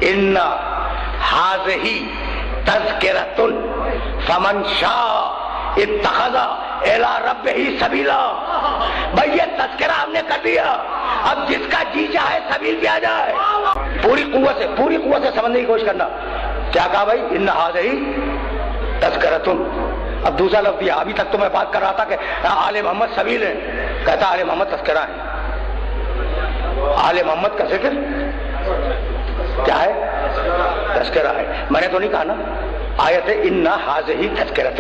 ان ھذہ تذکرۃ فمن شاء اتخذ الی ربہ سبیلا. بھائی یہ تذکرہ ہم نے کر دیا، اب جس کا جی چاہے سبیل پہ آ جائے. پوری قوت سے سمجھنے کی کوشش کرنا. کیا کہا بھائی؟ ان ھذہ تذکرۃ. اب دوسرا لفظ دیا. ابھی تک تو میں بات کر رہا تھا کہ آل محمد سبیل ہے، کہتا آل محمد تذکرہ ہے. آل محمد کا ذکر کیا ہے؟ تذکرہ ہے. میں نے تو نہیں کہا نا. آیت ان ھذہ تذکرۃ،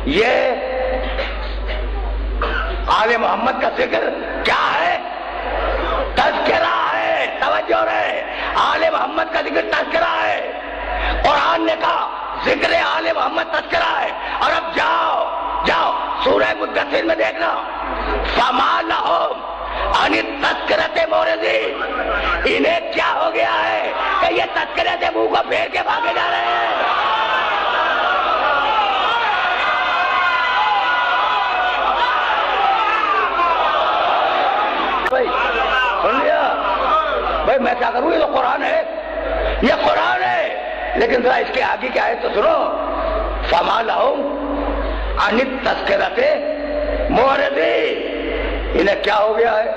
یہ آل محمد کا ذکر کیا ہے؟ تذکرہ ہے. توجہ رہے، آل محمد کا ذکر تذکرہ ہے. قرآن نے کہا ذکر آل محمد تذکرہ ہے. اور اب جاؤ سورہ مدثر میں دیکھنا، فما لہم عن التذکرۃ معرضین. انہیں کیا ہو گیا ہے کہ یہ تذکرے سے منہ کو پھیر کے بھاگے جا رہے ہیں. سن لیا بھائی، میں کیا کروں؟ یہ تو قرآن ہے، یہ قرآن ہے. لیکن ذرا اس کے آگے کیا ہے تو سنو. فما لہم عن التذکرۃ معرضین. انہیں کیا ہو گیا ہے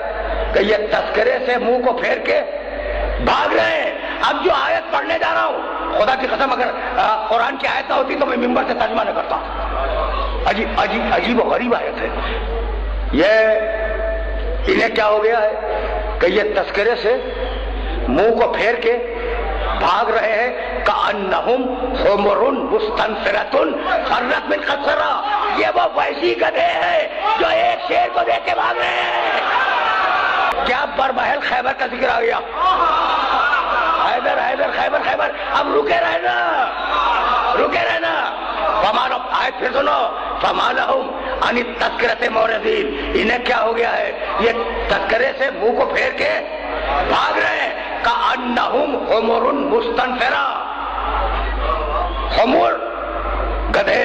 کہ یہ تذکرے سے منہ کو پھیر کے بھاگ رہے ہیں. اب جو آیت پڑھنے جا رہا ہوں، خدا کی قسم اگر قرآن کی آیت نہ ہوتی تو میں ممبر سے ترجمہ نہ کرتا. عجیب و غریب آیت ہے یہ. انہیں کیا ہو گیا ہے کہ یہ تذکرے سے منہ کو پھیر کے بھاگ رہے ہیں. کأنہم حمر مستنفرۃ فرت من قسورہ. یہ وہ وحشی گدھے ہیں جو ایک شیر کو دیکھ کے بھاگ رہے ہیں. کیا برمحل خیبر کا ذکر آ گیا؟ خیبر. اب رکے رہنا. آیت پھر سنو. فما لہم عن التذکرۃ معرضین. انہیں کیا ہو گیا ہے؟ یہ تذکرے سے منہ کو پھیر کے بھاگ رہے ہیں. کأنہم حمر مستنفرہ. حمر گدھے،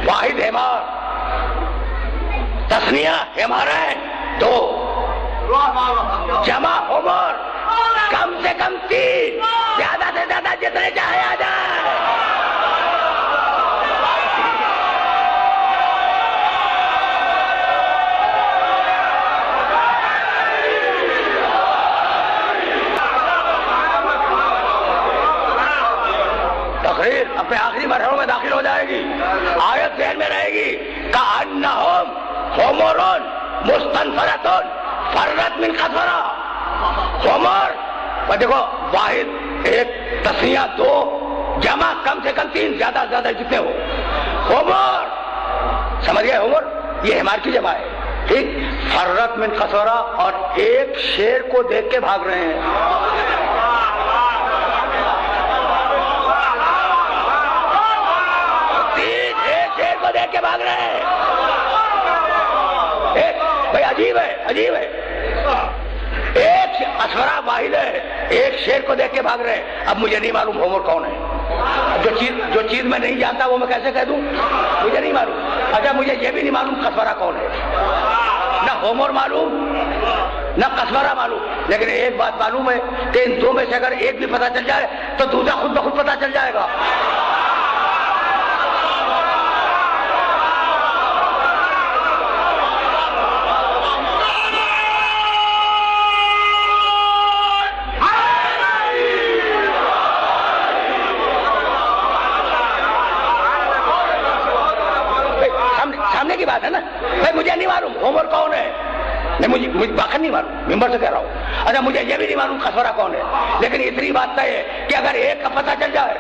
واحد حمار، تثنیہ حمارین دو، جمع حمر کم سے کم 3، زیادہ سے زیادہ جتنے چاہے آ جائے. تقریر اپنے آخری مرحلوں میں داخل ہو جائے گی. آیت ذہن میں رہے گی. کأنہم حمر مستنفرۃ فرت من قسورہ. حمر دیکھو، واحد ایک، تثنیہ 2، جمع کم سے کم 3، زیادہ سے زیادہ جتنے ہو. حمر سمجھ گئے؟ حمر یہ حمار کی جمع ہے. ٹھیک. فرت من قسورہ، اور ایک شیر کو دیکھ کے بھاگ رہے ہیں. دیکھ کے بھاگ رہے ہیں. بھائی عجیب ہے. ایک اسورہ واحد ہے، ایک شیر کو دیکھ کے بھاگ رہے ہیں. اب مجھے نہیں معلوم ہومر کون ہے. جو چیز میں نہیں جانتا وہ میں کیسے کہہ دوں؟ مجھے نہیں معلوم. اچھا مجھے یہ بھی نہیں معلوم قسورہ کون ہے. نہ ہومر معلوم نہ قسورہ معلوم. لیکن ایک بات معلوم ہے کہ ان دو میں سے اگر ایک بھی پتہ چل جائے تو دوسرا خود بخود پتہ چل جائے گا. سامنے کی بات ہے نا. بھائی مجھے نہیں معلوم ہومر کون ہے. نہیں مجھے باقی نہیں معلوم، ممبر سے کہہ رہا ہوں. اچھا مجھے یہ بھی نہیں معلوم قسورہ کون ہے. لیکن اتنی بات طے ہے کہ اگر ایک کا پتہ چل جائے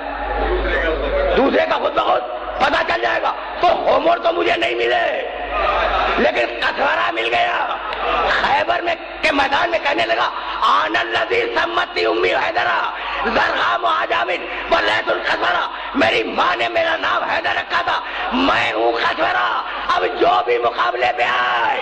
دوسرے کا خود بخود پتہ چل جائے گا. تو ہومر تو مجھے نہیں ملے لیکن قسورہ مل گیا. خیبر میں کے میدان میں کہنے لگا آن الذی سمتی امی حیدرہ زرغام و عجامن ولیت القسورہ. میری ماں نے میرا نام حیدر رکھا تھا، میں ہوں قسورہ. اب جو بھی مقابلے پہ آئے